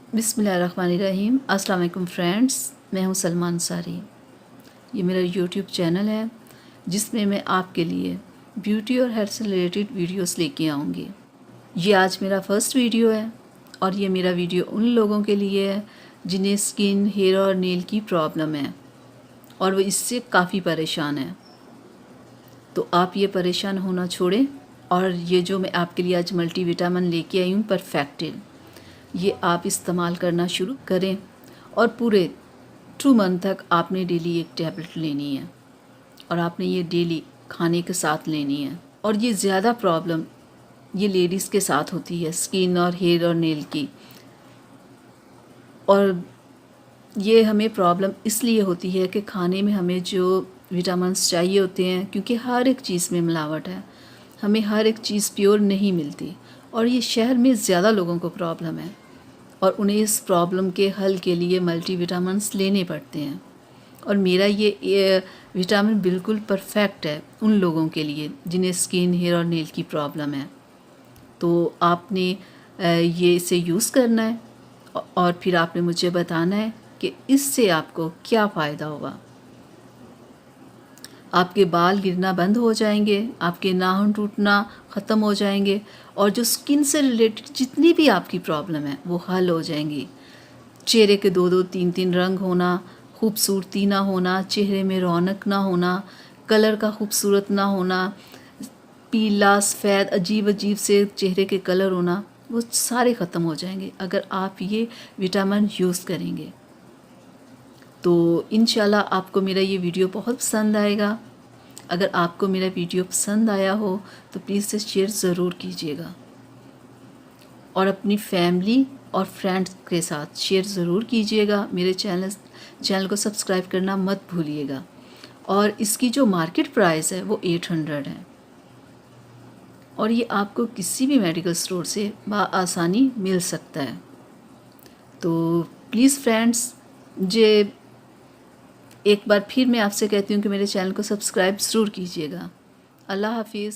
बिस्मिल्लाहिर्रहमानिर्रहीम। अस्सलाम वालेकुम फ्रेंड्स, मैं हूं सलमा अंसारी। ये मेरा यूट्यूब चैनल है जिसमें मैं आपके लिए ब्यूटी और हेल्थ से रिलेटेड वीडियोस लेके आऊँगी। ये आज मेरा फर्स्ट वीडियो है और ये मेरा वीडियो उन लोगों के लिए है जिन्हें स्किन, हेयर और नेल की प्रॉब्लम है और वो इससे काफ़ी परेशान है। तो आप ये परेशान होना छोड़ें और ये जो मैं आपके लिए आज मल्टीविटामिन लेके आई हूँ परफेक्टिल, ये आप इस्तेमाल करना शुरू करें और पूरे 2 मंथ तक आपने डेली एक टैबलेट लेनी है और आपने ये डेली खाने के साथ लेनी है। और ये ज़्यादा प्रॉब्लम ये लेडीज़ के साथ होती है, स्किन और हेयर और नेल की। और ये हमें प्रॉब्लम इसलिए होती है कि खाने में हमें जो विटामिन्स चाहिए होते हैं, क्योंकि हर एक चीज़ में मिलावट है, हमें हर एक चीज़ प्योर नहीं मिलती और ये शहर में ज़्यादा लोगों को प्रॉब्लम है और उन्हें इस प्रॉब्लम के हल के लिए मल्टीविटामिन्स लेने पड़ते हैं। और मेरा ये विटामिन बिल्कुल परफेक्ट है उन लोगों के लिए जिन्हें स्किन, हेयर और नेल की प्रॉब्लम है। तो आपने ये इसे यूज़ करना है और फिर आपने मुझे बताना है कि इससे आपको क्या फ़ायदा होगा। आपके बाल गिरना बंद हो जाएंगे, आपके नाखून टूटना ख़त्म हो जाएंगे और जो स्किन से रिलेटेड जितनी भी आपकी प्रॉब्लम है वो हल हो जाएंगी। चेहरे के 2-2, 3-3 रंग होना, खूबसूरती ना होना, चेहरे में रौनक ना होना, कलर का खूबसूरत ना होना, पीला, सफ़ेद, अजीब अजीब से चेहरे के कलर होना, वो सारे ख़त्म हो जाएंगे अगर आप ये विटामिन यूज़ करेंगे। तो इंशाल्लाह आपको मेरा ये वीडियो बहुत पसंद आएगा। अगर आपको मेरा वीडियो पसंद आया हो तो प्लीज़ इसे शेयर ज़रूर कीजिएगा और अपनी फैमिली और फ्रेंड्स के साथ शेयर ज़रूर कीजिएगा। मेरे चैनल को सब्सक्राइब करना मत भूलिएगा। और इसकी जो मार्केट प्राइस है वो 800 है और ये आपको किसी भी मेडिकल स्टोर से बआसानी मिल सकता है। तो प्लीज़ फ्रेंड्स, एक बार फिर मैं आपसे कहती हूँ कि मेरे चैनल को सब्सक्राइब ज़रूर कीजिएगा। अल्लाह हाफिज़।